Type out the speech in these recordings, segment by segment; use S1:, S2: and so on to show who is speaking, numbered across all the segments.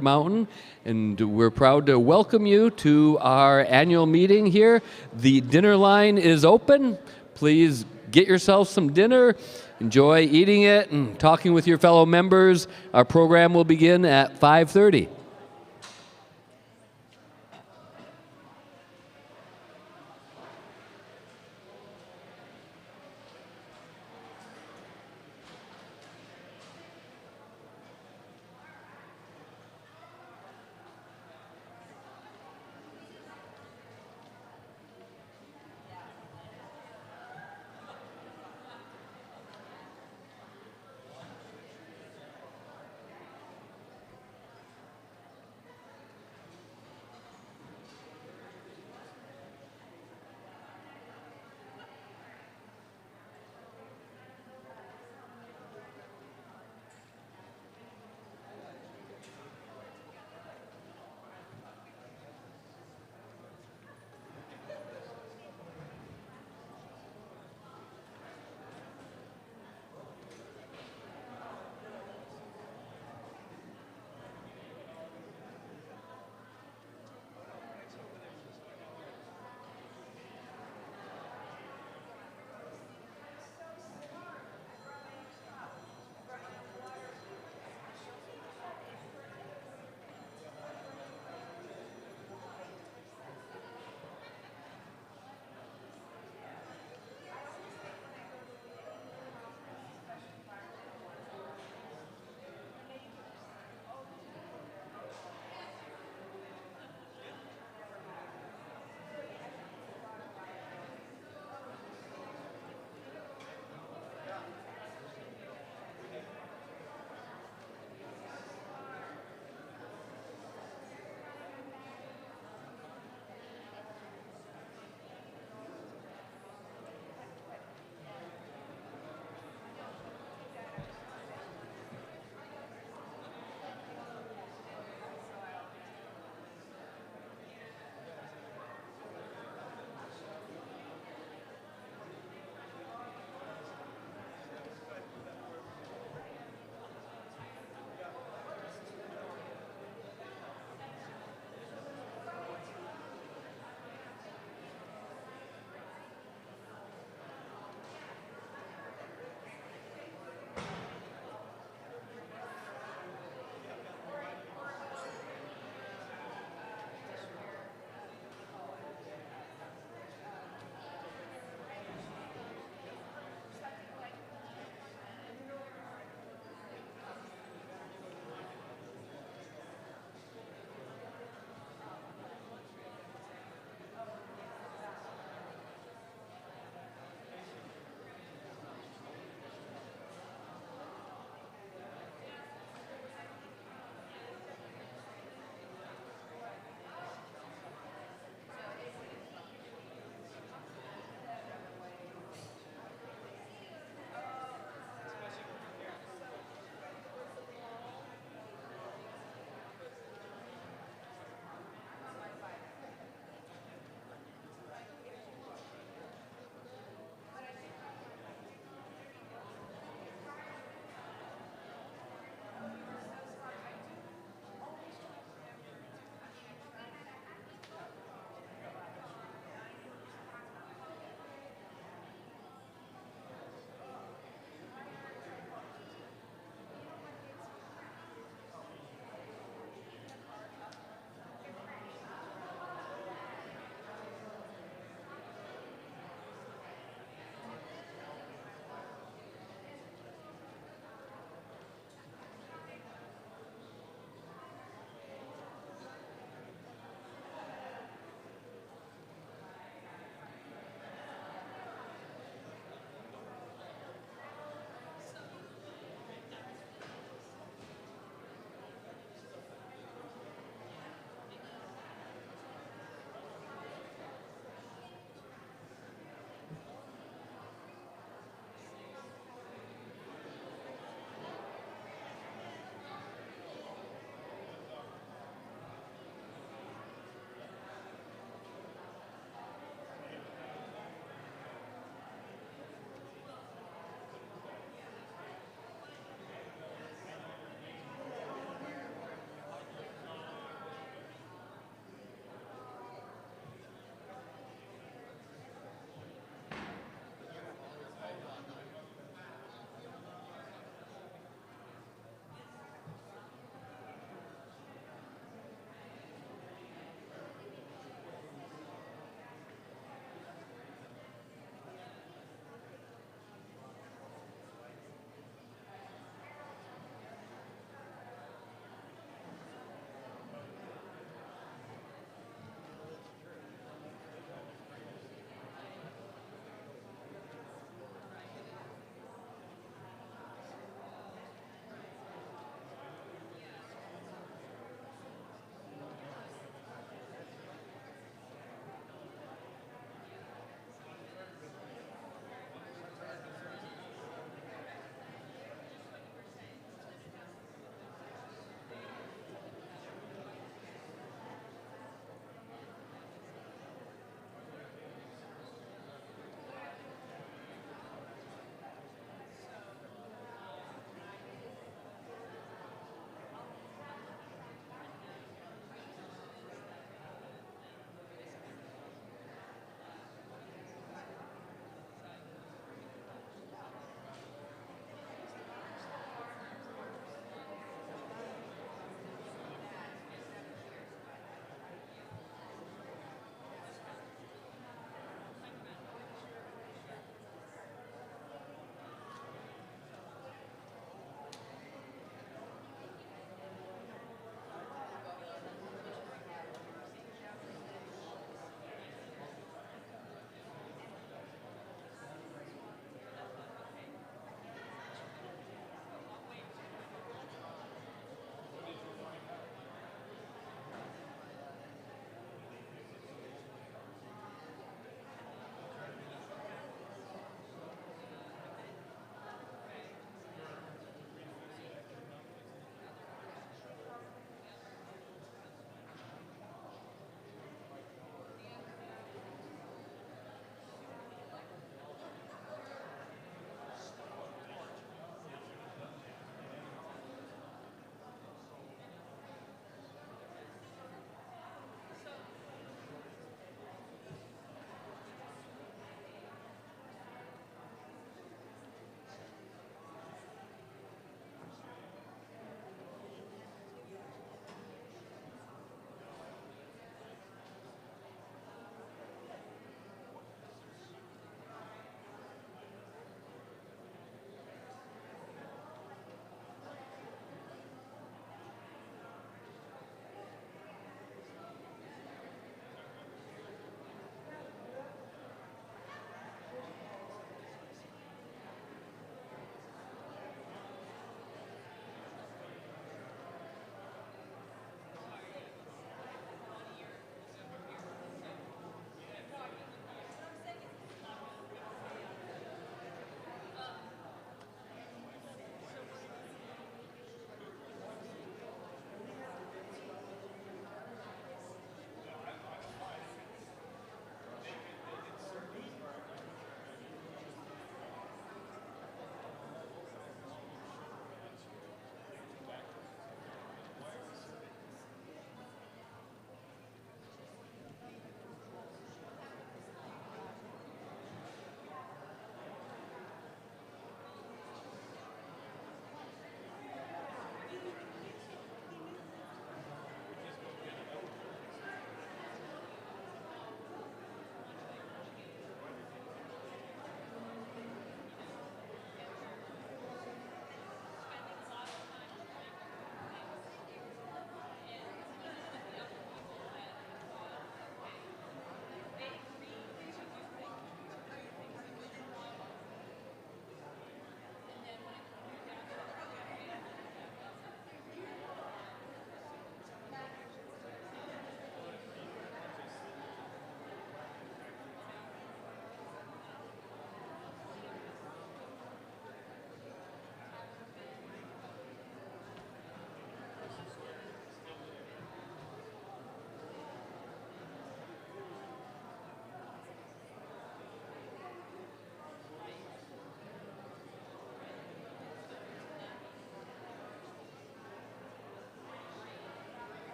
S1: Mountain, and we're proud to welcome you to our annual meeting here. The dinner line is open. Please get yourself some dinner, enjoy eating it and talking with your fellow members. Our program will begin at 5:30.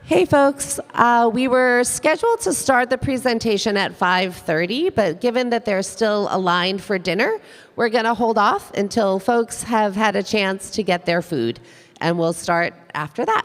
S2: Hey folks, we were scheduled to start the presentation at 5:30, but given that they're still aligned for dinner, we're going to hold off until folks have had a chance to get their food, and we'll start after that.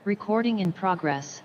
S3: Recording in progress.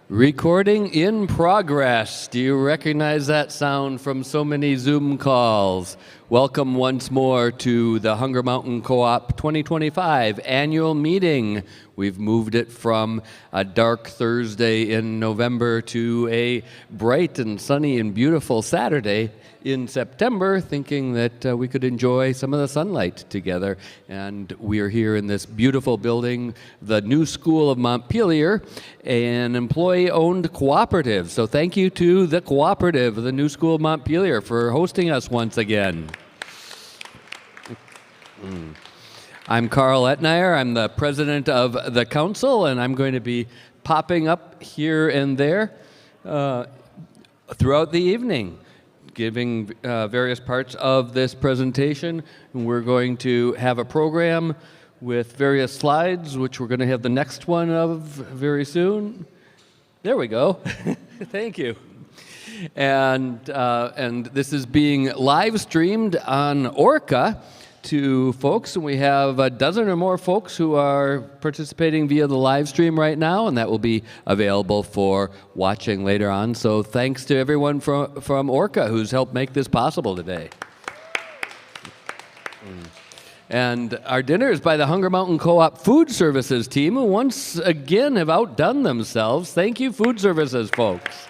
S1: Recording in progress. Do you recognize that sound from so many Zoom calls? Welcome once more to the Hunger Mountain Co-op 2025 annual meeting. We've moved it from a dark Thursday in November to a bright and sunny and beautiful Saturday in September, thinking that we could enjoy some of the sunlight together. And we are here in this beautiful building, the New School of Montpelier, an employee-owned cooperative. So thank you to the cooperative, the New School of Montpelier, for hosting us once again. I'm Carl Etnier. I'm the president of the council, and I'm going to be popping up here and there throughout the evening, giving various parts of this presentation. We're going to have a program with various slides, which we're going to have the next one of very soon. There we go. Thank you. And this is being live streamed on Orca to folks, and we have a dozen or more folks who are participating via the live stream right now, and that will be available for watching later on. So thanks to everyone from Orca who's helped make this possible today. And our dinner is by the Hunger Mountain Co-op Food Services team, who once again have outdone themselves. Thank you, Food Services folks.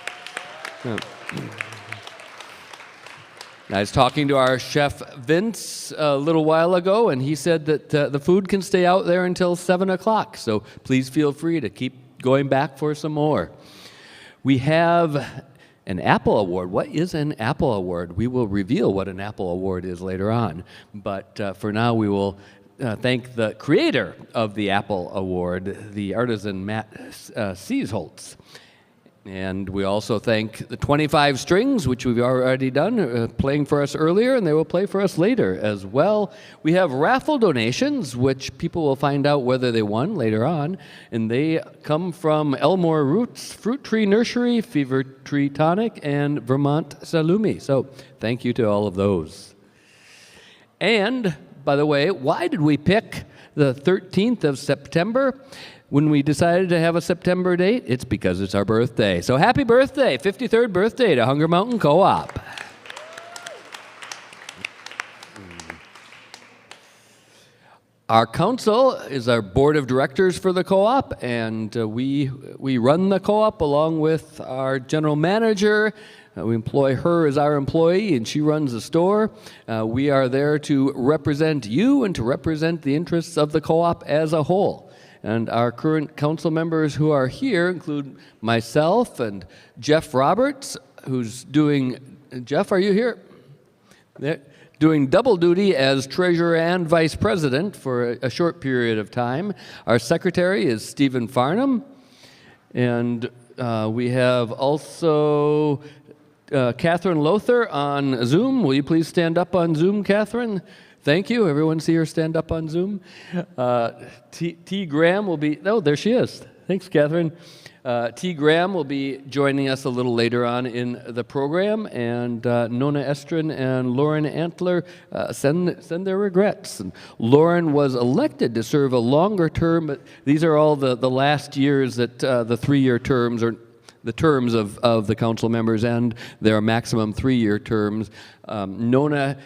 S1: I was talking to our chef Vince a little while ago, and he said that the food can stay out there until 7 o'clock, so please feel free to keep going back for some more. We have an Apple Award. What is an Apple Award? We will reveal what an Apple Award is later on, but for now we will thank the creator of the Apple Award, the artisan Matt Seesholtz. And we also thank the 25 Strings, which we've already done, playing for us earlier, and they will play for us later as well. We have raffle donations, which people will find out whether they won later on, and they come from Elmore Roots, Fruit Tree Nursery, Fever Tree Tonic, and Vermont Salumi. So thank you to all of those. And, by the way, why did we pick the 13th of September? When we decided to have a September date, it's because it's our birthday. So happy birthday, 53rd birthday to Hunger Mountain Co-op. Our council is our board of directors for the co-op, and we run the co-op along with our general manager. We employ her as our employee, and she runs the store. We are there to represent you and to represent the interests of the co-op as a whole. And our current council members who are here include myself and Jeff Roberts, who's doing, Jeff, are you here? There, doing double duty as treasurer and vice president for a short period of time. Our secretary is Stephen Farnham. And we have also Catherine Lothar on Zoom. Will you please stand up on Zoom, Catherine? Thank you. Everyone see her stand up on Zoom. T. Graham will be, oh, there she is. Thanks, Catherine. T. Graham will be joining us a little later on in the program, and Nona Estrin and Lauren Antler send their regrets. And Lauren was elected to serve a longer term, but these are all the last years that the 3-year terms are the terms of the council members, and their maximum 3-year terms. Nona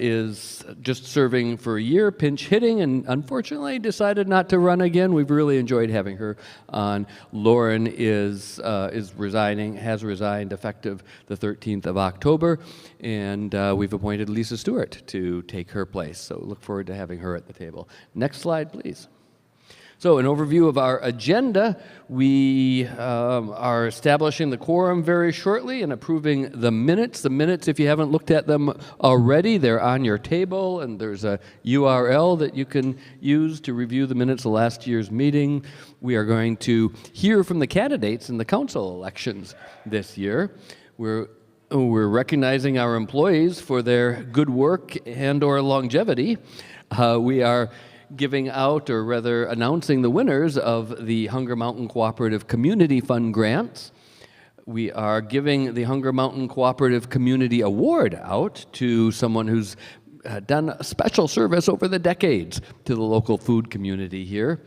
S1: is just serving for a year, pinch hitting, and unfortunately decided not to run again. We've really enjoyed having her on. Lauren is resigning, has resigned effective the 13th of October, and we've appointed Lisa Stewart to take her place. So look forward to having her at the table. Next slide, please. So an overview of our agenda. We are establishing the quorum very shortly and approving the minutes. The minutes, if you haven't looked at them already, they're on your table, and there's a URL that you can use to review the minutes of last year's meeting. We are going to hear from the candidates in the council elections this year. We're recognizing our employees for their good work and/or longevity. We are giving out, or rather announcing, the winners of the Hunger Mountain Cooperative Community Fund grants. We are giving the Hunger Mountain Cooperative Community Award out to someone who's done a special service over the decades to the local food community here.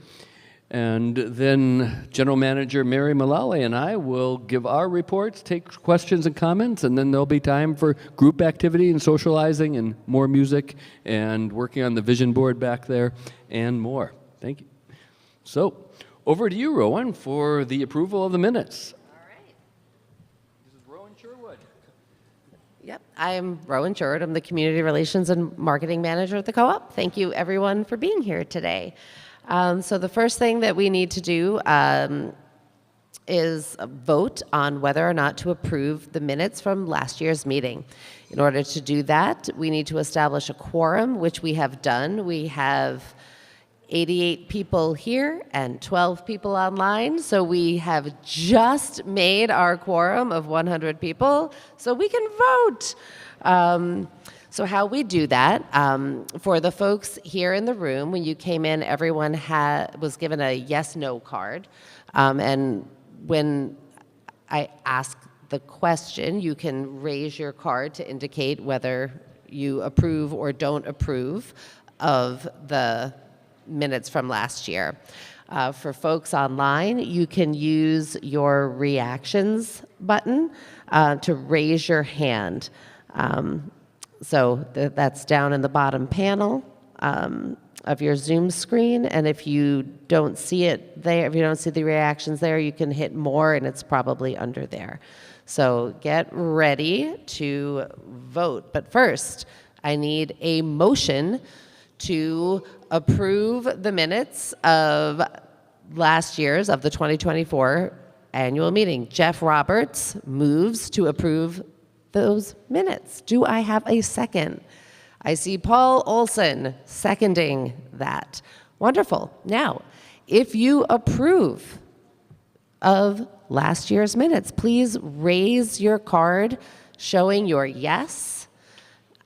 S1: And then General Manager Mary Mullally and I will give our reports, take questions and comments, and then there'll be time for group activity and socializing and more music and working on the vision board back there and more. Thank you. So, over to you, Rowan, for the approval of the minutes.
S2: All right.
S1: This is Rowan Sherwood.
S2: Yep, I'm Rowan Sherwood. I'm the Community Relations and Marketing Manager at the Co-op. Thank you, everyone, for being here today. So the first thing that we need to do is vote on whether or not to approve the minutes from last year's meeting. In order to do that, we need to establish a quorum, which we have done. We have 88 people here and 12 people online, so we have just made our quorum of 100 people, so we can vote. So how we do that, for the folks here in the room, when you came in, everyone was given a yes/no card. And when I ask the question, you can raise your card to indicate whether you approve or don't approve of the minutes from last year. For folks online, you can use your reactions button to raise your hand. So that's down in the bottom panel of your Zoom screen, and if you don't see it there, if you don't see the reactions there, you can hit more, and it's probably under there. So get ready to vote. But first, I need a motion to approve the minutes of last year's, of the 2024 annual meeting. Jeff Roberts moves to approve those minutes. Do I have a second? I see Paul Olson seconding that. Wonderful. Now, if you approve of last year's minutes, please raise your card showing your yes.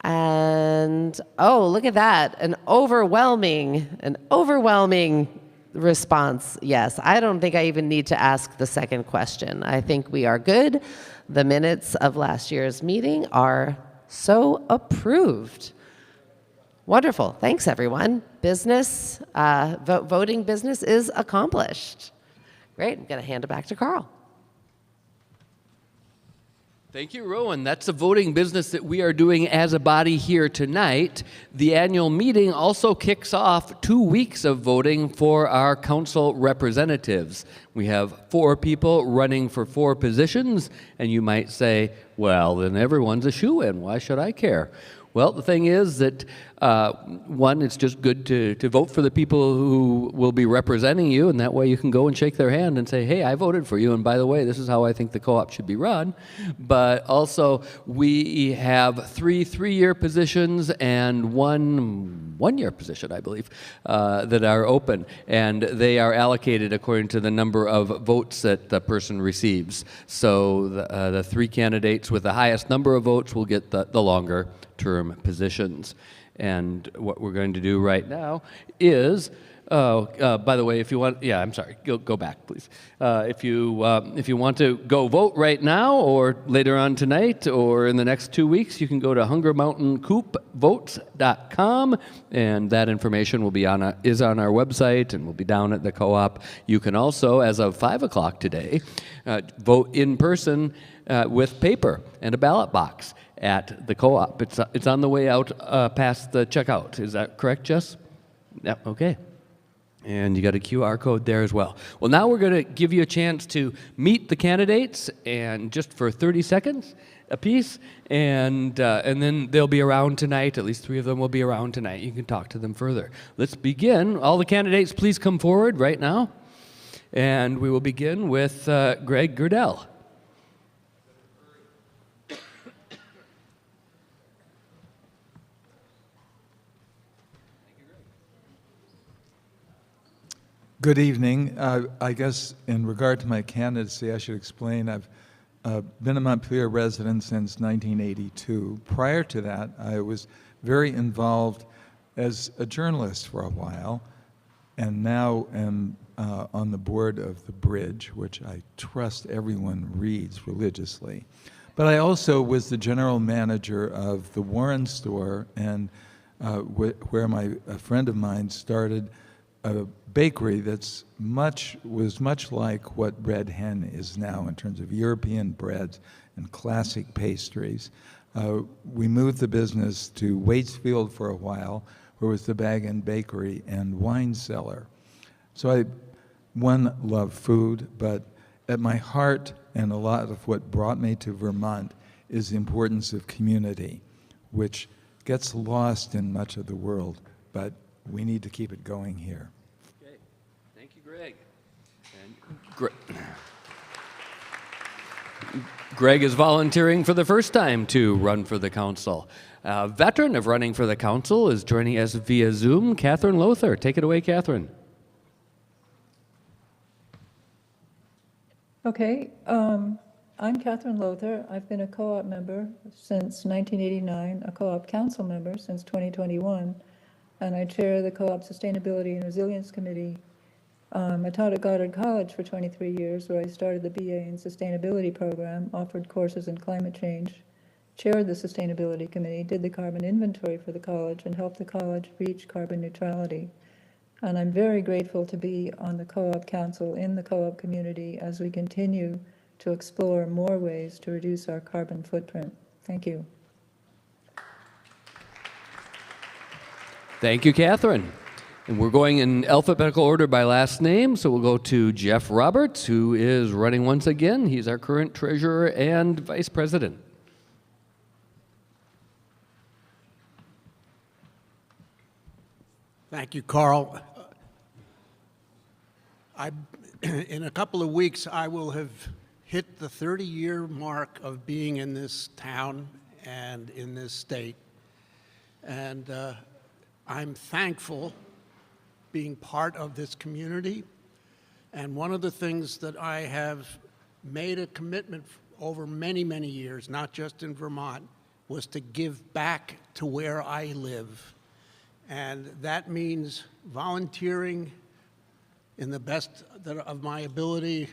S2: And oh, look at that. An overwhelming response. Yes. I don't think I even need to ask the second question. I think we are good. The minutes of last year's meeting are so approved. Wonderful. Thanks, everyone. Business, voting business is accomplished. Great. I'm going to hand it back to Carl.
S1: Thank you, Rowan. That's the voting business that we are doing as a body here tonight. The annual meeting also kicks off 2 weeks of voting for our council representatives. We have 4 people running for 4 positions, and you might say, well, then everyone's a shoo-in. Why should I care? Well, the thing is that, one, it's just good to vote for the people who will be representing you, and that way you can go and shake their hand and say, hey, I voted for you, and by the way, this is how I think the co-op should be run. But also, we have 3 3-year positions and 1 1-year position, I believe, that are open, and they are allocated according to the number of votes that the person receives. So the 3 candidates with the highest number of votes will get the longer term positions. And what we're going to do right now is, by the way, if you want, yeah, I'm sorry, go back, please. If you want to go vote right now or later on tonight or in the next 2 weeks, you can go to hungermountaincoopvotes.com, and that information will be is on our website and will be down at the co-op. You can also, as of 5 o'clock today, vote in person with paper and a ballot box at the co-op. It's on the way out past the checkout. Is that correct, Jess? Yep, okay. And you got a QR code there as well. Well, now we're going to give you a chance to meet the candidates, and just for 30 seconds apiece, and then they'll be around tonight. At least 3 of them will be around tonight. You can talk to them further. Let's begin. All the candidates, please come forward right now. And we will begin with Greg Gerdell.
S3: Good evening. I guess in regard to my candidacy, I should explain I've been a Montpelier resident since 1982. Prior to that, I was very involved as a journalist for a while, and now am on the board of The Bridge, which I trust everyone reads religiously. But I also was the general manager of the Warren store and where a friend of mine started a bakery that's was much like what Red Hen is now in terms of European breads and classic pastries. We moved the business to Waitsfield for a while, where was the Bag and Bakery and wine cellar. So one, love food, but at my heart and a lot of what brought me to Vermont is the importance of community, which gets lost in much of the world, but we need to keep it going here.
S1: Okay. Thank you, Greg. And Greg is volunteering for the first time to run for the council. A veteran of running for the council is joining us via Zoom, Catherine Lothar. Take it away, Catherine.
S4: Okay, I'm Catherine Lothar. I've been a co-op member since 1989, a co-op council member since 2021, and I chair the Co-op Sustainability and Resilience Committee. I taught at Goddard College for 23 years, where I started the BA in Sustainability program, offered courses in climate change, chaired the Sustainability Committee, did the carbon inventory for the college, and helped the college reach carbon neutrality. And I'm very grateful to be on the Co-op Council in the co-op community as we continue to explore more ways to reduce our carbon footprint. Thank you.
S1: Thank you, Catherine. And we're going in alphabetical order by last name, so we'll go to Jeff Roberts, who is running once again. He's our current treasurer and vice president.
S5: Thank you, Carl. In a couple of weeks, I will have hit the 30-year mark of being in this town and in this state. And I'm thankful being part of this community. And one of the things that I have made a commitment over many, many years, not just in Vermont, was to give back to where I live. And that means volunteering in the best of my ability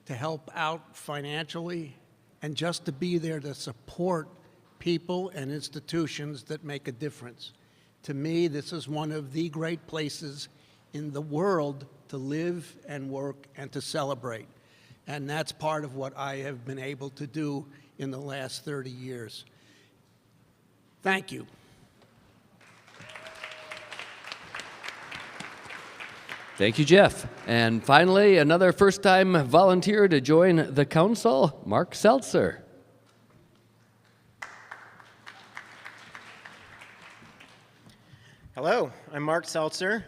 S5: to help out financially and just to be there to support people and institutions that make a difference. To me, this is one of the great places in the world to live and work and to celebrate. And that's part of what I have been able to do in the last 30 years. Thank you.
S1: Thank you, Jeff. And finally, another first-time volunteer to join the council, Mark Seltzer.
S6: Hello, I'm Mark Seltzer.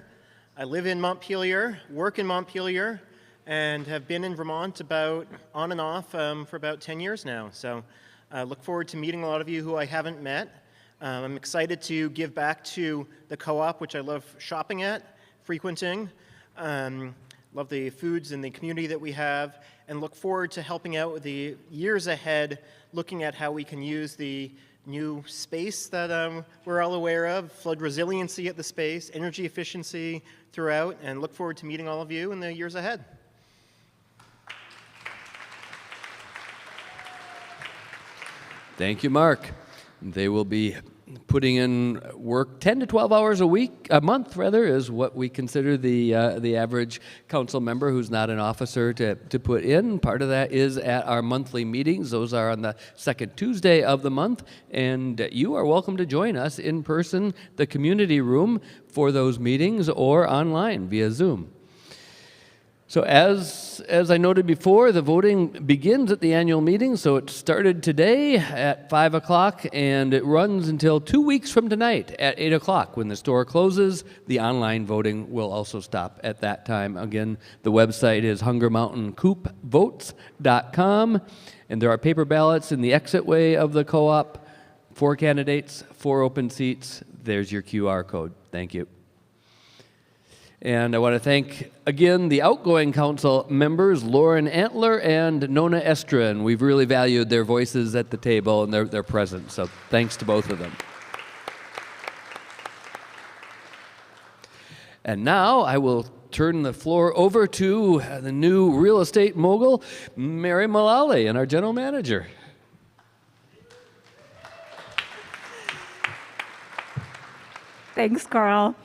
S6: I live in Montpelier, work in Montpelier, and have been in Vermont about on and off for about 10 years now. So I look forward to meeting a lot of you who I haven't met. I'm excited to give back to the co-op, which I love shopping at, frequenting. Love the foods and the community that we have, and look forward to helping out with the years ahead, looking at how we can use the new space that we're all aware of, flood resiliency at the space, energy efficiency throughout, and look forward to meeting all of you in the years ahead.
S1: Thank you, Mark. They will be putting in work 10 to 12 hours a month is what we consider the average council member who's not an officer to put in. Part of that is at our monthly meetings. Those are on the second Tuesday of the month, and you are welcome to join us in person, the community room, for those meetings or online via Zoom. So as I noted before, the voting begins at the annual meeting, so it started today at 5 o'clock, and it runs until 2 weeks from tonight at 8 o'clock. When the store closes, the online voting will also stop at that time. Again, the website is hungermountaincoopvotes.com, and there are paper ballots in the exitway of the co-op. 4 candidates, 4 open seats. There's your QR code. Thank you. And I want to thank, again, the outgoing council members, Lauren Antler and Nona Estrin. We've really valued their voices at the table and their presence, so thanks to both of them. And now I will turn the floor over to the new real estate mogul, Mary Mullally, and our general manager.
S7: Thanks, Carl.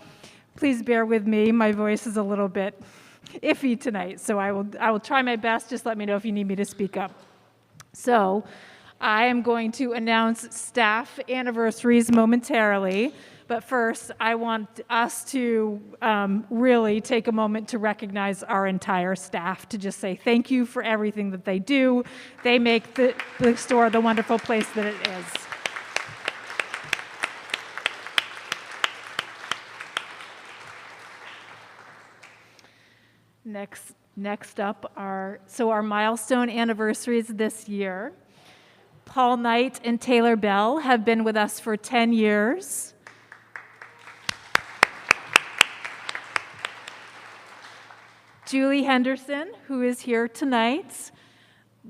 S7: Please bear with me. My voice is a little bit iffy tonight, so I will try my best. Just let me know if you need me to speak up. So I am going to announce staff anniversaries momentarily, but first I want us to really take a moment to recognize our entire staff, to just say thank you for everything that they do. They make the store the wonderful place that it is. Next up are our milestone anniversaries this year. Paul Knight and Taylor Bell have been with us for 10 years. Julie Henderson, who is here tonight.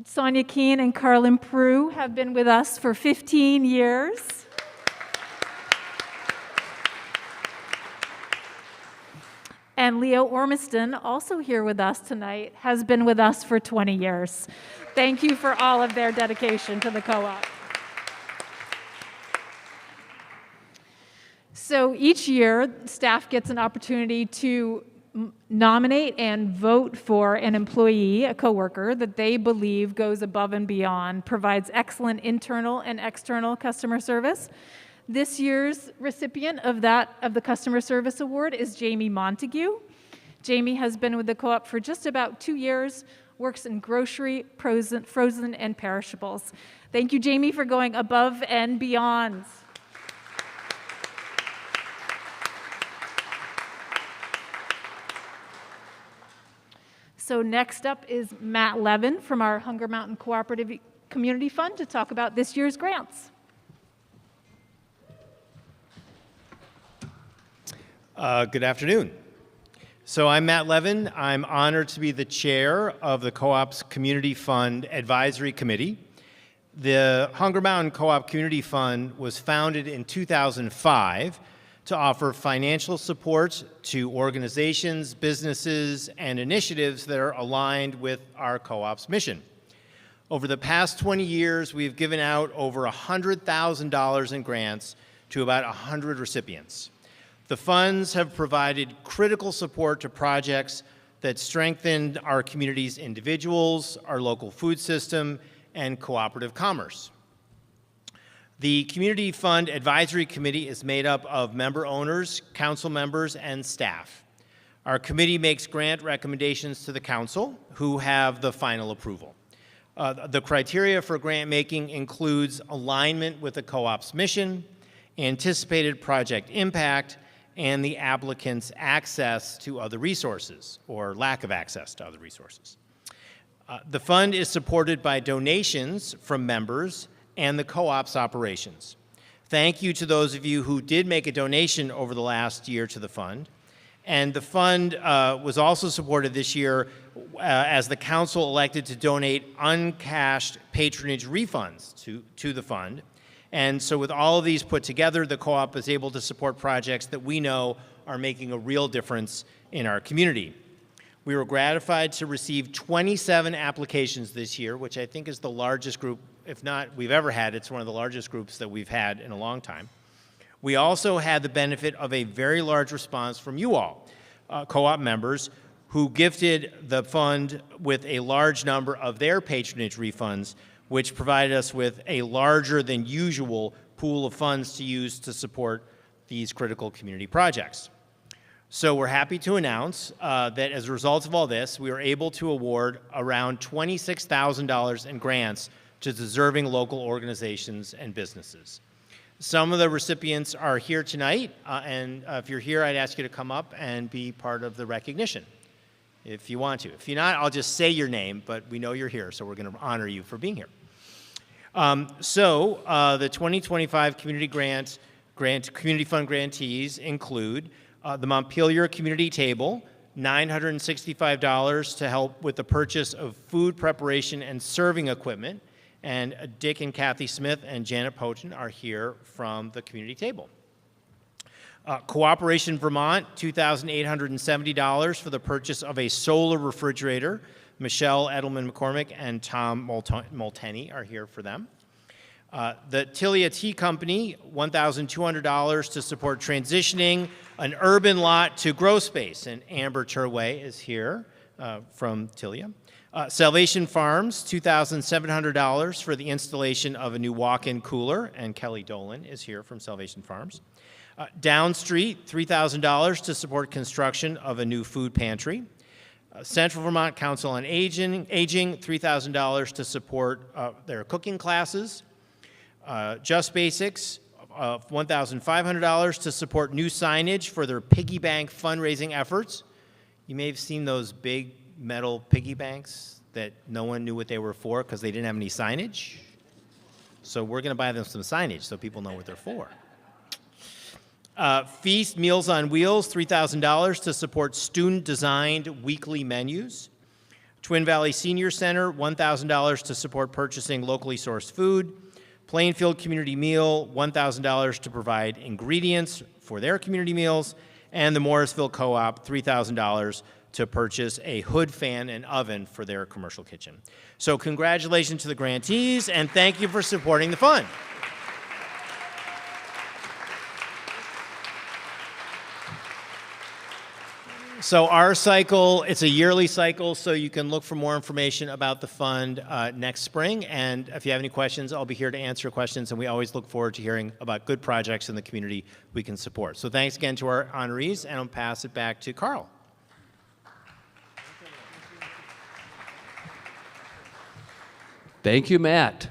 S7: Sonia Keene and Carlin Prue have been with us for 15 years. And Leo Ormiston, also here with us tonight, has been with us for 20 years. Thank you for all of their dedication to the co-op. So each year, staff gets an opportunity to nominate and vote for an employee, a coworker, that they believe goes above and beyond, provides excellent internal and external customer service. This year's recipient of the Customer Service Award is Jamie Montague. Jamie has been with the co-op for just about 2 years, works in grocery, frozen, and perishables. Thank you, Jamie, for going above and beyond. So next up is Matt Levin from our Hunger Mountain Cooperative Community Fund to talk about this year's grants.
S6: Good afternoon. So I'm Matt Levin. I'm honored to be the chair of the Co-op's Community Fund Advisory Committee. The Hunger Mountain Co-op Community Fund was founded in 2005 to offer financial support to organizations, businesses, and initiatives that are aligned with our co-op's mission. Over the past 20 years, we've given out over $100,000 in grants to about 100 recipients. The funds have provided critical support to projects that strengthen our community's individuals, our local food system, and cooperative commerce. The Community Fund Advisory Committee is made up of member owners, council members, and staff. Our committee makes grant recommendations to the council, who have the final approval. The criteria for grant making includes alignment with the co-op's mission, anticipated project impact, and the applicant's access to other resources, or lack of access to other resources. The fund is supported by donations from members and the co-op's operations. Thank you to those of you who did make a donation over the last year to the fund. And the fund was also supported this year as the council elected to donate uncashed patronage refunds to the fund. And so with all of these put together, the co-op is able to support projects that we know are making a real difference in our community. We were gratified to receive 27 applications this year, which I think is the largest group, if not we've ever had. It's one of the largest groups that we've had in a long time. We also had the benefit of a very large response from you all, co-op members, who gifted the fund with a large number of their patronage refunds, which provided us with a larger than usual pool of funds to use to support these critical community projects. So we're happy to announce that as a result of all this, we were able to award around $26,000 in grants to deserving local organizations and businesses. Some of the recipients are here tonight, and if you're here, I'd ask you to come up and be part of the recognition, if you want to. If you're not, I'll just say your name, but we know you're here, so we're going to honor you for being here. The 2025 Community Fund grantees include the Montpelier Community Table, $965 to help with the purchase of food preparation and serving equipment, and Dick and Kathy Smith and Janet Poten are here from the Community Table. Cooperation Vermont, $2,870 for the purchase of a solar refrigerator. Michelle Edelman McCormick and Tom Molteni are here for them. The Tilia Tea Company, $1,200 to support transitioning an urban lot to grow space. And Amber Turway is here from Tilia. Salvation Farms, $2,700 for the installation of a new walk-in cooler. And Kelly Dolan is here from Salvation Farms. Down Street, $3,000 to support construction of a new food pantry. Central Vermont Council on Aging, $3,000 to support their cooking classes. Just Basics, $1,500 to support new signage for their piggy bank fundraising efforts. You may have seen those big metal piggy banks that no one knew what they were for because they didn't have any signage. So we're going to buy them some signage so people know what they're for. Feast Meals on Wheels, $3,000 to support student-designed weekly menus. Twin Valley Senior Center, $1,000 to support purchasing locally sourced food. Plainfield Community Meal, $1,000 to provide ingredients for their community meals. And the Morrisville Co-op, $3,000 to purchase a hood fan and oven for their commercial kitchen. So congratulations to the grantees, and thank you for supporting the fund. So our cycle, it's a yearly cycle, so you can look for more information about the fund next spring. And if you have any questions, I'll be here to answer questions, and we always look forward to hearing about good projects in the community we can support. So thanks again to our honorees, and I'll pass it back to Carl.
S1: Thank you, Matt.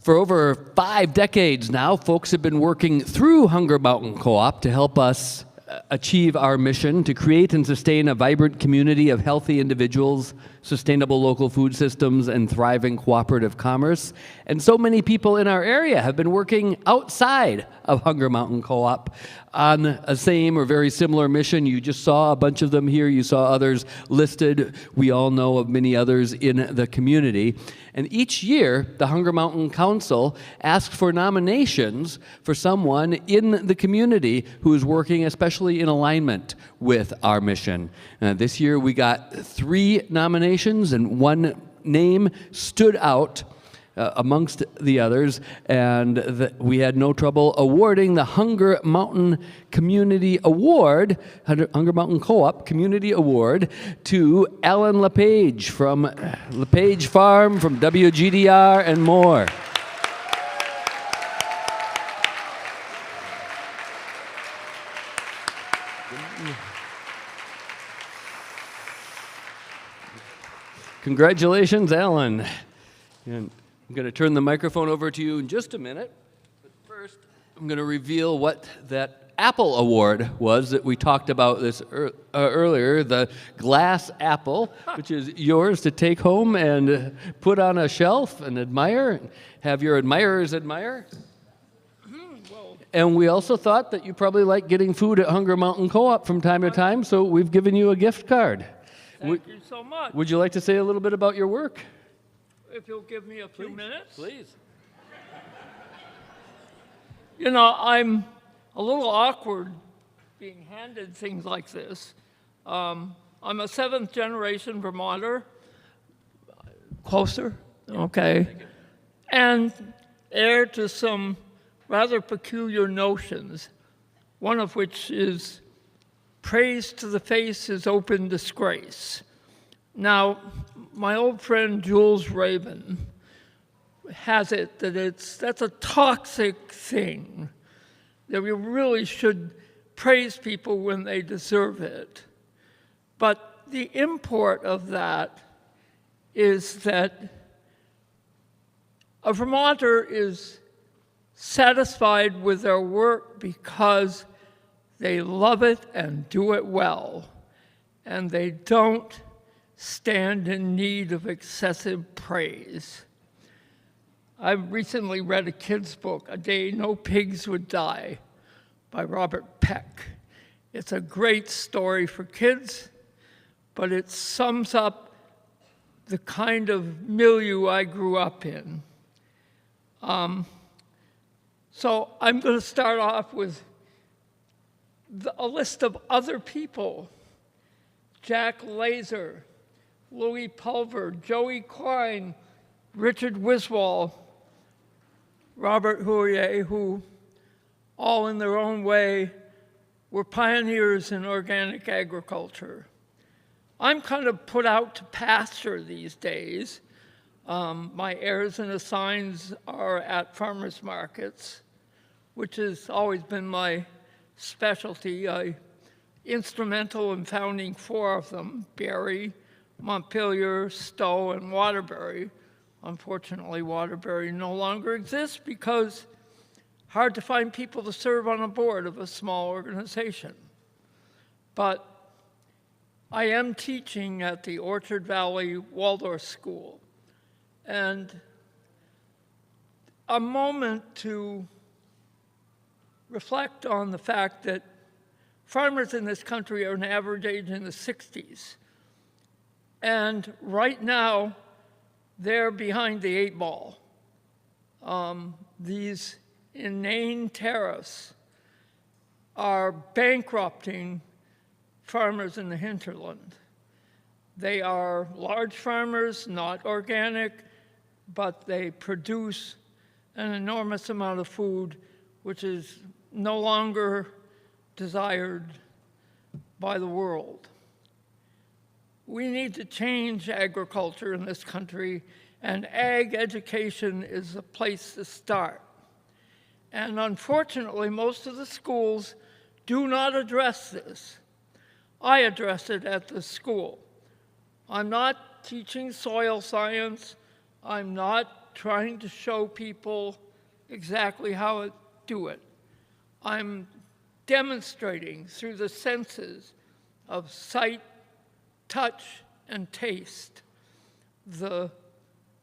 S1: For over 5 decades now, folks have been working through Hunger Mountain Co-op to help us achieve our mission to create and sustain a vibrant community of healthy individuals, sustainable local food systems, and thriving cooperative commerce. And so many people in our area have been working outside of Hunger Mountain Co-op on a same or very similar mission. You just saw a bunch of them here. You saw others listed. We all know of many others in the community. And each year, the Hunger Mountain Council asks for nominations for someone in the community who is working especially in alignment with our mission. This year, we got 3 nominations, and one name stood out amongst the others, and we had no trouble awarding the Hunger Mountain Community Award, Hunger Mountain Co-op Community Award, to Alan LePage from LePage Farm, from WGDR, and more. Congratulations, Alan. And I'm going to turn the microphone over to you in just a minute. But first, I'm going to reveal what that Apple Award was that we talked about this earlier, the glass apple, which is yours to take home and put on a shelf and admire, have your admirers admire. And we also thought that you probably like getting food at Hunger Mountain Co-op from time to time, so we've given you a gift card.
S8: Thank you so much.
S1: Would you like to say a little bit about your work?
S8: If you'll give me a few minutes.
S1: Please.
S8: You know, I'm a little awkward being handed things like this. I'm a 7th generation Vermonter. Closer, okay. And heir to some rather peculiar notions, one of which is praise to the face is open disgrace. Now, my old friend Jules Rabin has it that that's a toxic thing, that we really should praise people when they deserve it. But the import of that is that a Vermonter is satisfied with their work because they love it and do it well, and they don't stand in need of excessive praise. I recently read a kid's book, A Day No Pigs Would Die, by Robert Peck. It's a great story for kids, but it sums up the kind of milieu I grew up in. So I'm going to start off with a list of other people: Jack Laser, Louis Pulver, Joey Klein, Richard Wiswall, Robert Hourier, who all in their own way were pioneers in organic agriculture. I'm kind of put out to pasture these days. My heirs and assigns are at farmers markets, which has always been my specialty. Instrumental in founding 4 of them: Barrie, Montpelier, Stowe, and Waterbury. Unfortunately, Waterbury no longer exists because hard to find people to serve on a board of a small organization. But I am teaching at the Orchard Valley Waldorf School, and a moment to reflect on the fact that farmers in this country are an average age in the 60s. And right now, they're behind the 8 ball. These inane tariffs are bankrupting farmers in the hinterland. They are large farmers, not organic, but they produce an enormous amount of food, which is no longer desired by the world. We need to change agriculture in this country, and ag education is a place to start. And unfortunately, most of the schools do not address this. I address it at the school. I'm not teaching soil science. I'm not trying to show people exactly how to do it. I'm demonstrating through the senses of sight, touch, and taste the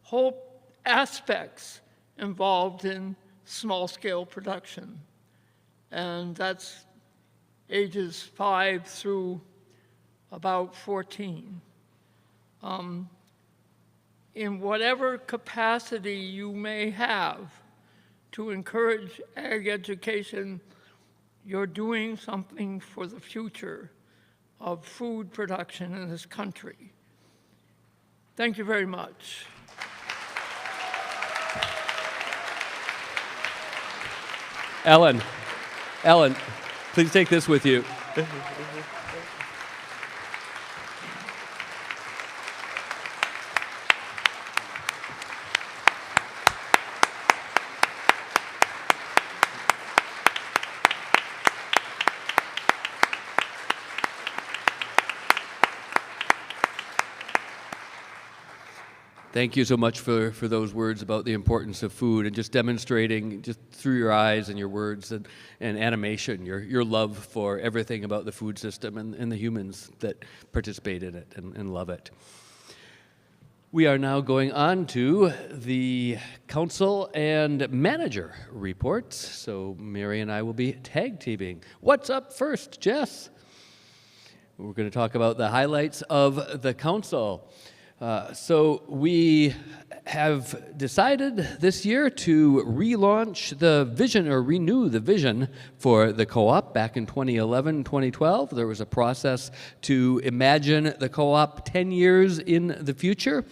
S8: whole aspects involved in small-scale production. And that's ages 5 through about 14. In whatever capacity you may have to encourage ag education, you're doing something for the future of food production in this country. Thank you very much.
S1: Ellen, please take this with you. Thank you so much for those words about the importance of food and just demonstrating just through your eyes and your words and animation, your love for everything about the food system and the humans that participate in it and love it. We are now going on to the council and manager reports. So Mary and I will be tag teaming. What's up first, Jess? We're going to talk about the highlights of the council. So we have decided this year to relaunch the vision or renew the vision for the co-op. Back in 2011, 2012, there was a process to imagine the co-op 10 years in the future.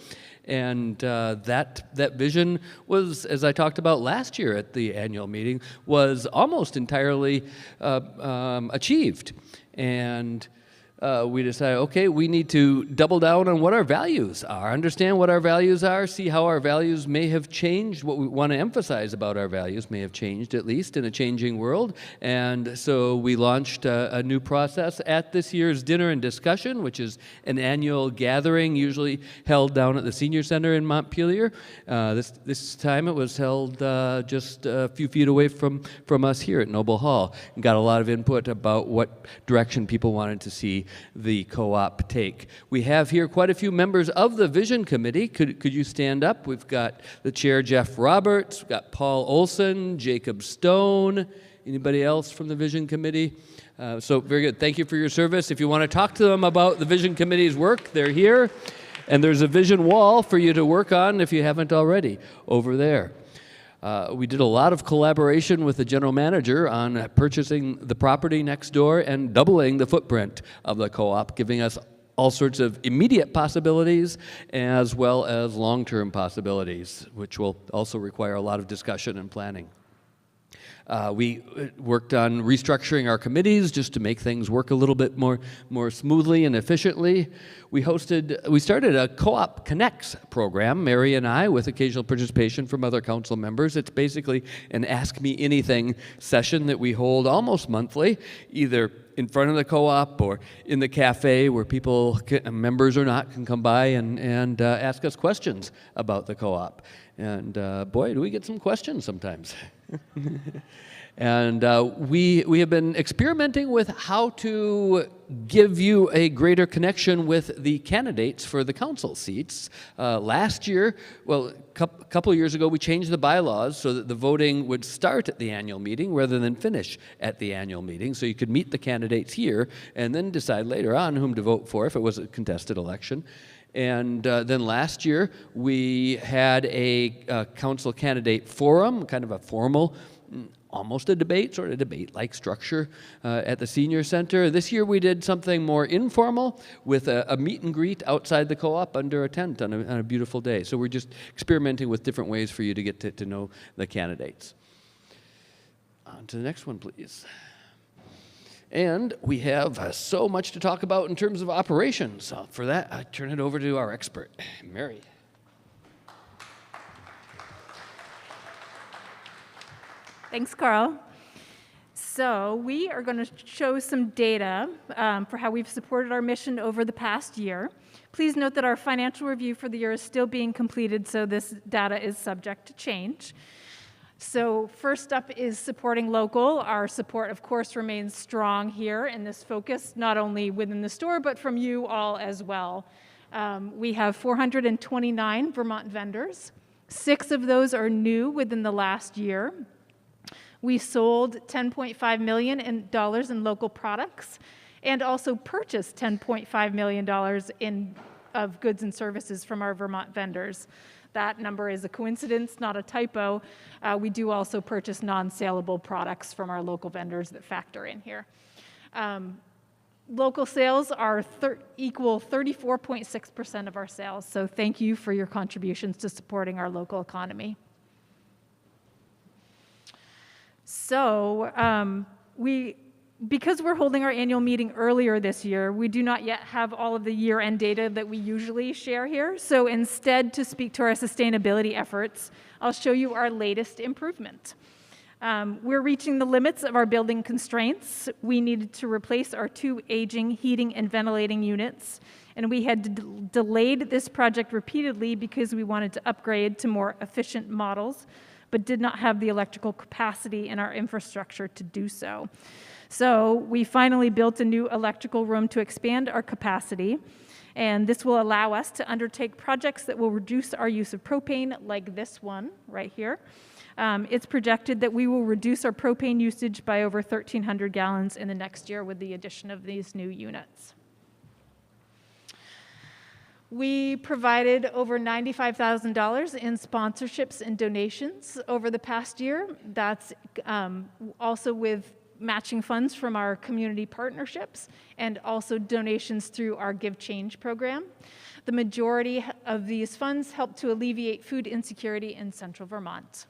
S1: And that vision was, as I talked about last year at the annual meeting, was almost entirely achieved. And we decided, okay, we need to double down on what our values are, understand what our values are, see how our values may have changed, what we want to emphasize about our values may have changed, at least in a changing world. And so we launched a new process at this year's Dinner and Discussion, which is an annual gathering usually held down at the Senior Center in Montpelier. This time it was held just a few feet away from us here at Noble Hall, and got a lot of input about what direction people wanted to see the co-op take. We have here quite a few members of the Vision Committee. Could you stand up? We've got the chair, Jeff Roberts. We've got Paul Olson, Jacob Stone. Anybody else from the Vision Committee? So very good. Thank you for your service. If you want to talk to them about the Vision Committee's work, they're here. And there's a vision wall for you to work on if you haven't already over there. We did a lot of collaboration with the general manager on purchasing the property next door and doubling the footprint of the co-op, giving us all sorts of immediate possibilities as well as long-term possibilities, which will also require a lot of discussion and planning. We worked on restructuring our committees just to make things work a little bit more smoothly and efficiently. We started a Co-op Connects program, Mary and I, with occasional participation from other council members. It's basically an Ask Me Anything session that we hold almost monthly, either in front of the co-op or in the cafe where people, members or not, can come by and ask us questions about the co-op. And boy, do we get some questions sometimes. And we have been experimenting with how to give you a greater connection with the candidates for the council seats. Last year, well, a couple of years ago, we changed the bylaws so that the voting would start at the annual meeting rather than finish at the annual meeting. So you could meet the candidates here and then decide later on whom to vote for if it was a contested election. And then last year, we had a council candidate forum, kind of a formal, almost a debate, sort of debate-like structure at the Senior Center. This year we did something more informal with a meet and greet outside the co-op under a tent on a beautiful day. So we're just experimenting with different ways for you to get to know the candidates. On to the next one, please. And we have so much to talk about in terms of operations. So for that, I turn it over to our expert, Mary.
S7: Thanks, Carl. So we are going to show some data for how we've supported our mission over the past year. Please note that our financial review for the year is still being completed, so this data is subject to change. So first up is supporting local. Our support, of course, remains strong here in this focus, not only within the store, but from you all as well. We have 429 Vermont vendors. 6 of those are new within the last year. We sold $10.5 million in local products and also purchased $10.5 million of goods and services from our Vermont vendors. That number is a coincidence, not a typo. We do also purchase non-saleable products from our local vendors that factor in here. Local sales are equal 34.6% of our sales, so thank you for your contributions to supporting our local economy. So because we're holding our annual meeting earlier this year, we do not yet have all of the year-end data that we usually share here. So instead, to speak to our sustainability efforts, I'll show you our latest improvement. We're reaching the limits of our building constraints. We needed to replace our 2 aging heating and ventilating units, and we had delayed this project repeatedly because we wanted to upgrade to more efficient models, but did not have the electrical capacity in our infrastructure to do so. So we finally built a new electrical room to expand our capacity, and this will allow us to undertake projects that will reduce our use of propane, like this one right here. It's projected that we will reduce our propane usage by over 1,300 gallons in the next year with the addition of these new units. We provided over $95,000 in sponsorships and donations over the past year. That's also with matching funds from our community partnerships and also donations through our Give Change program. The majority of these funds help to alleviate food insecurity in central Vermont.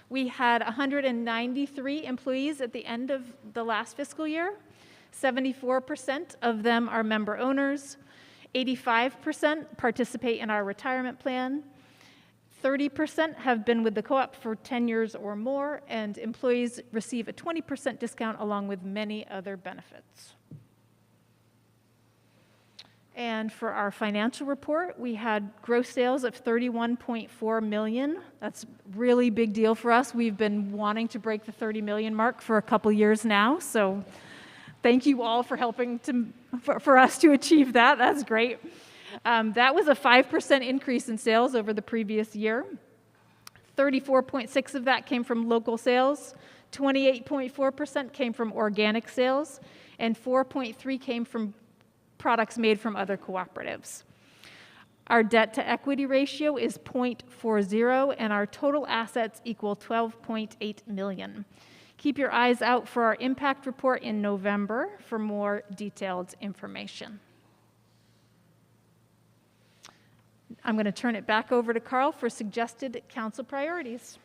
S7: We had 193 employees at the end of the last fiscal year. 74% of them are member owners, 85% participate in our retirement plan, 30% have been with the co-op for 10 years or more, and employees receive a 20% discount along with many other benefits. And for our financial report, we had gross sales of $31.4 million. That's a really big deal for us. We've been wanting to break the 30 million mark for a couple years now, so thank you all for helping for us to achieve that. That's great. That was a 5% increase in sales over the previous year. 34.6% of that came from local sales, 28.4% came from organic sales, and 4.3% came from products made from other cooperatives. Our debt to equity ratio is 0.40, and our total assets equal $12.8 million. Keep your eyes out for our impact report in November for more detailed information. I'm going to turn it back over to Carl for suggested council priorities.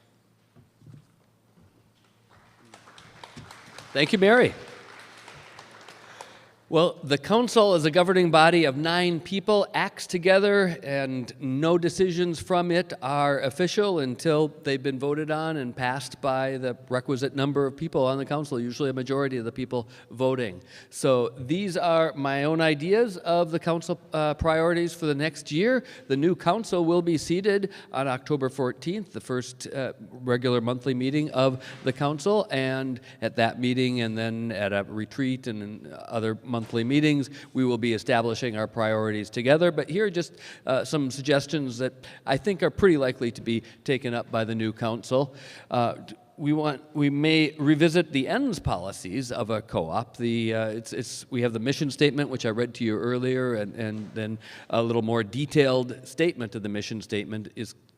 S1: Thank you, Mary. Well, the council as a governing body of 9 people acts together, and no decisions from it are official until they've been voted on and passed by the requisite number of people on the council, usually a majority of the people voting. So these are my own ideas of the council priorities for the next year. The new council will be seated on October 14th, the first regular monthly meeting of the council, and at that meeting and then at a retreat and other monthly meetings, we will be establishing our priorities together. But here are just some suggestions that I think are pretty likely to be taken up by the new council. We may revisit the ends policies of a co-op. We have the mission statement, which I read to you earlier, and then a little more detailed statement of the mission statement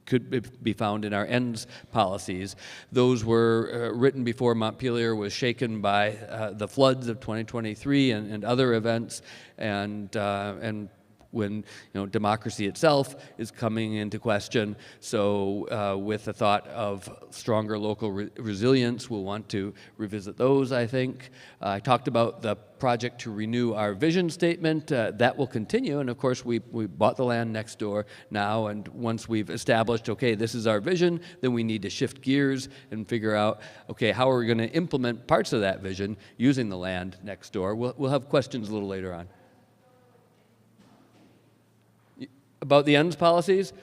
S1: could be found in our ends policies. Those were written before Montpelier was shaken by the floods of 2023 and other events, and when democracy itself is coming into question. So with the thought of stronger local resilience, we'll want to revisit those, I think. I talked about the project to renew our vision statement. That will continue, and of course we bought the land next door now, and once we've established, okay, this is our vision, then we need to shift gears and figure out, okay, how are we going to implement parts of that vision using the land next door. We'll have questions a little later on. About the ends policies,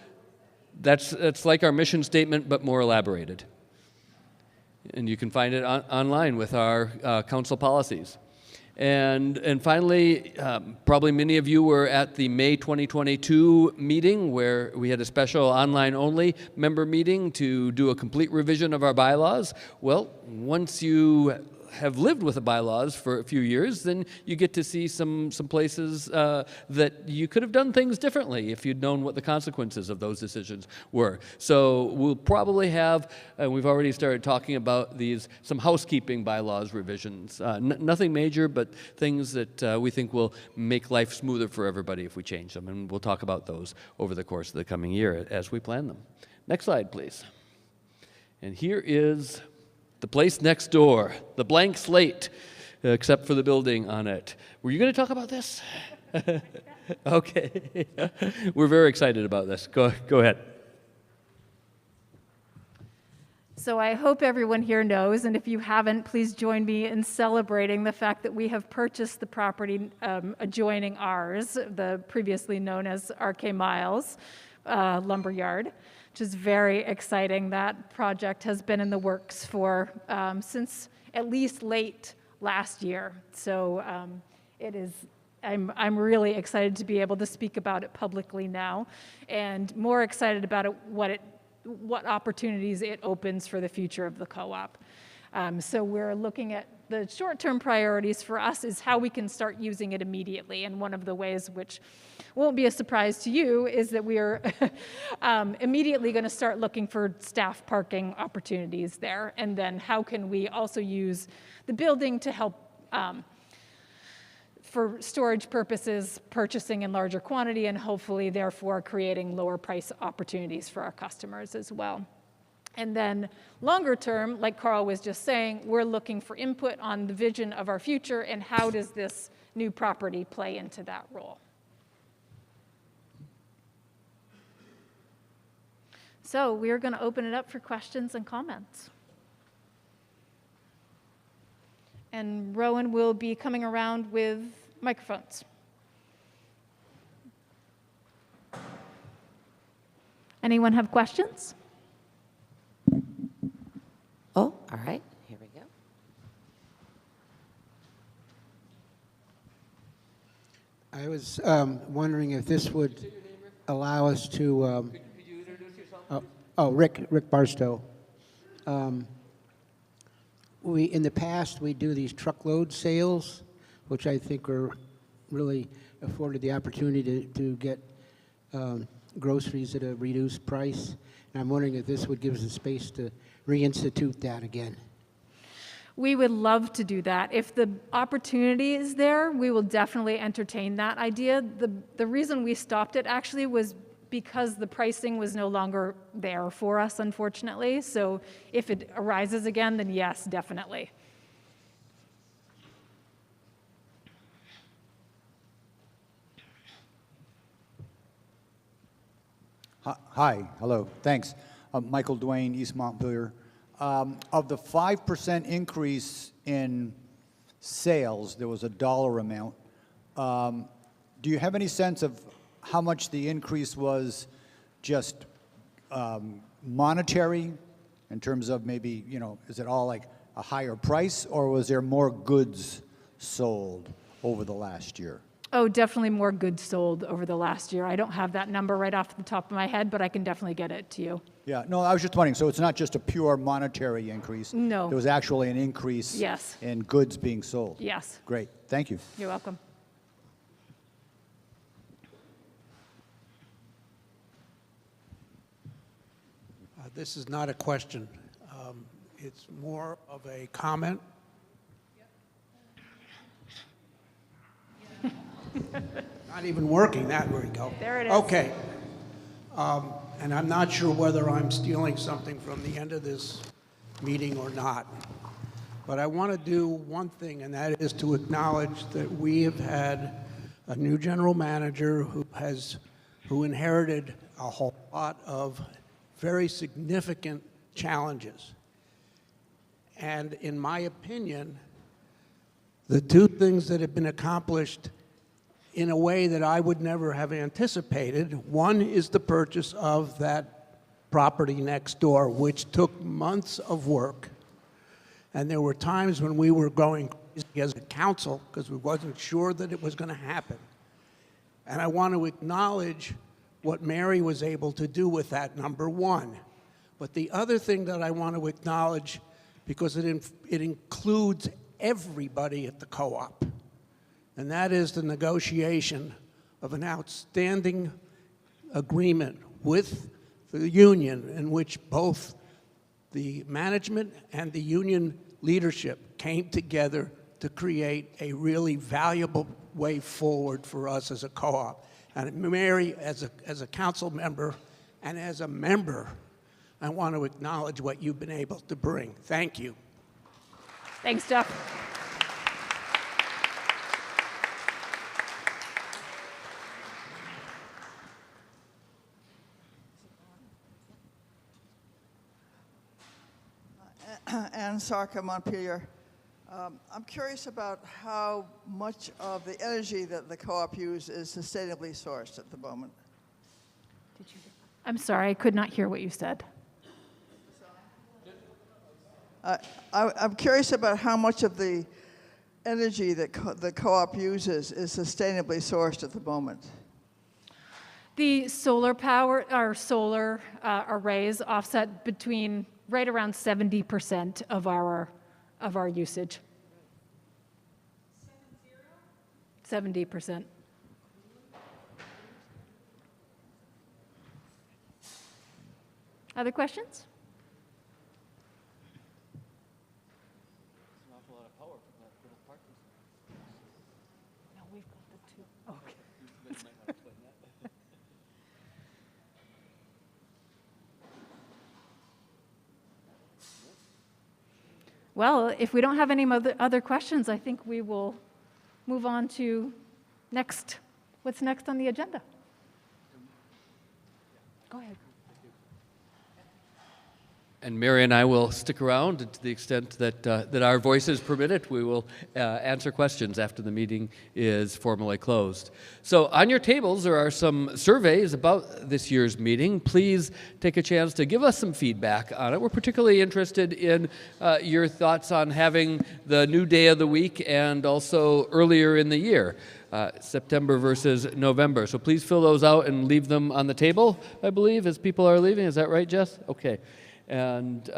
S1: that's like our mission statement, but more elaborated. And you can find it online with our council policies. And finally, probably many of you were at the May 2022 meeting where we had a special online-only member meeting to do a complete revision of our bylaws. Well, once you have lived with the bylaws for a few years, then you get to see some places that you could have done things differently if you'd known what the consequences of those decisions were. So we'll probably have, and we've already started talking about some housekeeping bylaws revisions. Nothing major, but things that we think will make life smoother for everybody if we change them. And we'll talk about those over the course of the coming year as we plan them. Next slide, please. And here is the place next door, the blank slate, except for the building on it. Were you going to talk about this? Okay. We're very excited about this. Go ahead.
S7: So I hope everyone here knows, and if you haven't, please join me in celebrating the fact that we have purchased the property adjoining ours, the previously known as RK Miles Lumberyard, which is very exciting. That project has been in the works for since at least late last year. So it is. I'm really excited to be able to speak about it publicly now, and more excited about it, what opportunities it opens for the future of the co-op. So we're looking at the short-term priorities for us is how we can start using it immediately. And one of the ways, which won't be a surprise to you, is that we are immediately going to start looking for staff parking opportunities there. And then how can we also use the building to help for storage purposes, purchasing in larger quantity, and hopefully therefore creating lower price opportunities for our customers as well. And then longer term, like Carl was just saying, we're looking for input on the vision of our future and how does this new property play into that role. So we're going to open it up for questions and comments. And Rowan will be coming around with microphones. Anyone have questions?
S2: Oh, all right. Here we go.
S9: I was wondering if this would allow us to.
S1: Could you introduce yourself?
S9: Rick Barstow. In the past, we do these truckload sales, which I think are really afforded the opportunity to get groceries at a reduced price. And I'm wondering if this would give us a space to reinstitute that again.
S7: We would love to do that. If the opportunity is there, we will definitely entertain that idea. The reason we stopped it actually was because the pricing was no longer there for us, unfortunately. So if it arises again, then yes, definitely.
S10: Hi, hello, thanks. Michael Duane, East Montpelier. Of the 5% increase in sales, there was a dollar amount. Do you have any sense of how much the increase was just monetary in terms of maybe, you know, is it all like a higher price, or was there more goods sold over the last year?
S7: Oh, definitely more goods sold over the last year. I don't have that number right off the top of my head, but I can definitely get it to you.
S10: Yeah, no, I was just wondering, so it's not just a pure monetary increase?
S7: No.
S10: There was actually an increase
S7: Yes.
S10: in goods being sold?
S7: Yes.
S10: Great, thank you.
S7: You're welcome.
S5: This is not a question. It's more of a comment. Not even working. There we go.
S7: There it is.
S5: Okay. And I'm not sure whether I'm stealing something from the end of this meeting or not. But I want to do one thing, and that is to acknowledge that we have had a new general manager who inherited a whole lot of very significant challenges. And in my opinion, the two things that have been accomplished in a way that I would never have anticipated, one is the purchase of that property next door, which took months of work. And there were times when we were going crazy as a council because we wasn't sure that it was going to happen. And I want to acknowledge what Mary was able to do with that, number one. But the other thing that I want to acknowledge, because it includes everybody at the co-op, and that is the negotiation of an outstanding agreement with the union in which both the management and the union leadership came together to create a really valuable way forward for us as a co-op. And Mary, as a council member and as a member, I want to acknowledge what you've been able to bring. Thank you.
S7: Thanks, Jeff.
S11: Ann Sarka, Montpelier. I'm curious about how much of the energy that the co-op uses is sustainably sourced at the moment.
S7: I'm sorry, I could not hear what you said.
S11: I'm curious about how much of the energy that the co-op uses is sustainably sourced at the moment.
S7: The solar power, our solar arrays offset between right around 70% of our usage. 70%. Other questions? No, we've got the two. Okay. Well, if we don't have any other questions, I think we will move on to next. What's next on the agenda? Go ahead.
S1: And Mary and I will stick around, and to the extent that that our voices permit it, we will answer questions after the meeting is formally closed. So on your tables, there are some surveys about this year's meeting. Please take a chance to give us some feedback on it. We're particularly interested in your thoughts on having the new day of the week and also earlier in the year. September versus November. So please fill those out and leave them on the table, I believe, as people are leaving. Is that right, Jess? Okay. And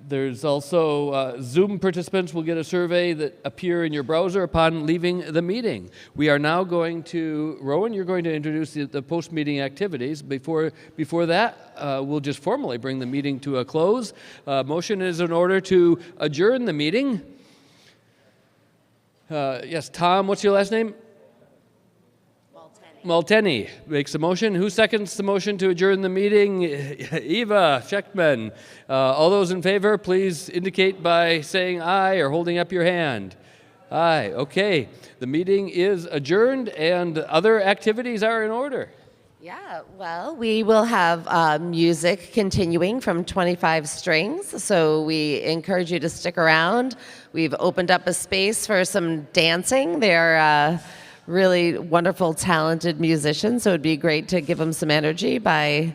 S1: there's also Zoom participants will get a survey that appear in your browser upon leaving the meeting. We are now going to, Rowan, you're going to introduce the post-meeting activities. Before that, we'll just formally bring the meeting to a close. Motion is in order to adjourn the meeting. Yes, Tom, what's your last name? Malteni makes a motion. Who seconds the motion to adjourn the meeting? Eva Schechtman. All those in favor, please indicate by saying aye or holding up your hand. Aye. Okay. The meeting is adjourned and other activities are in order.
S2: Yeah, well, we will have music continuing from 25 Strings, so we encourage you to stick around. We've opened up a space for some dancing. They're really wonderful, talented musicians, so it'd be great to give them some energy by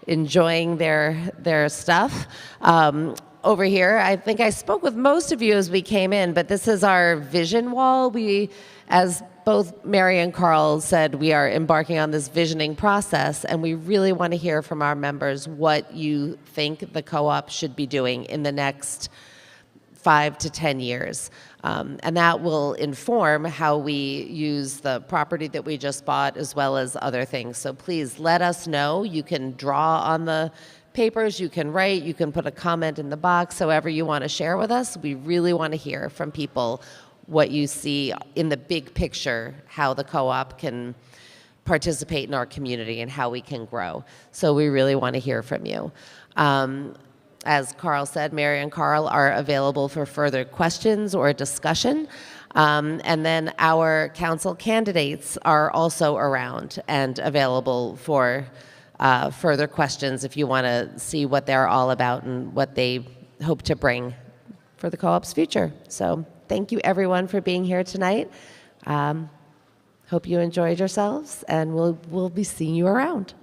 S2: enjoying their stuff. Over here, I think I spoke with most of you as we came in, but this is our vision wall. We, as both Mary and Carl said, we are embarking on this visioning process, and we really want to hear from our members what you think the co-op should be doing in the next 5 to 10 years. And that will inform how we use the property that we just bought as well as other things. So please let us know. You can draw on the papers, you can write, you can put a comment in the box, however you want to share with us. We really want to hear from people what you see in the big picture, how the co-op can participate in our community and how we can grow. So we really want to hear from you. As Carl said, Mary and Carl are available for further questions or discussion. And then our council candidates are also around and available for further questions if you want to see what they're all about and what they hope to bring for the co-op's future. So thank you everyone for being here tonight. Hope you enjoyed yourselves, and we'll be seeing you around.